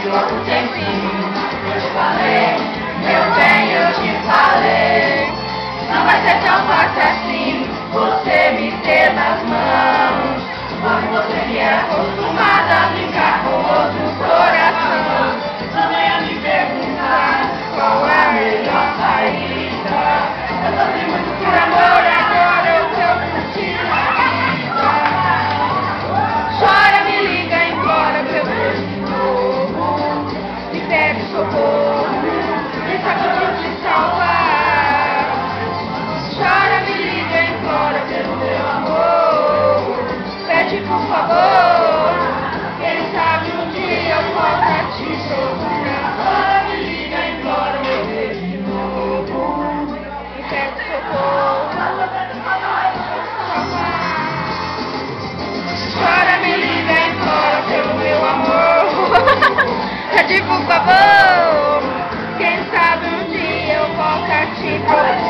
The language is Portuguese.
pouco tempinho. Eu te falei, meu bem, eu te falei. Não vai ser tão fácil assim você me ter nas mãos. Quando você vier acostumada a brincar com outro coração, não venha me perguntar qual é a melhor saída. Eu sofri muito por amor, agora eu tô curtindo a vida. Chora, me liga, implora pra eu ver de novo. Me pede socorro, me sabe te salvar. Chora, me liga, implora pelo meu amor. Pede por favor, quem sabe um dia eu possa te procurar. Chora, me liga, implora meu beijo de novo. Me pede socorro, chora, me liga, implora pelo meu amor. Pede por favor, quem sabe um dia eu possa te procurar.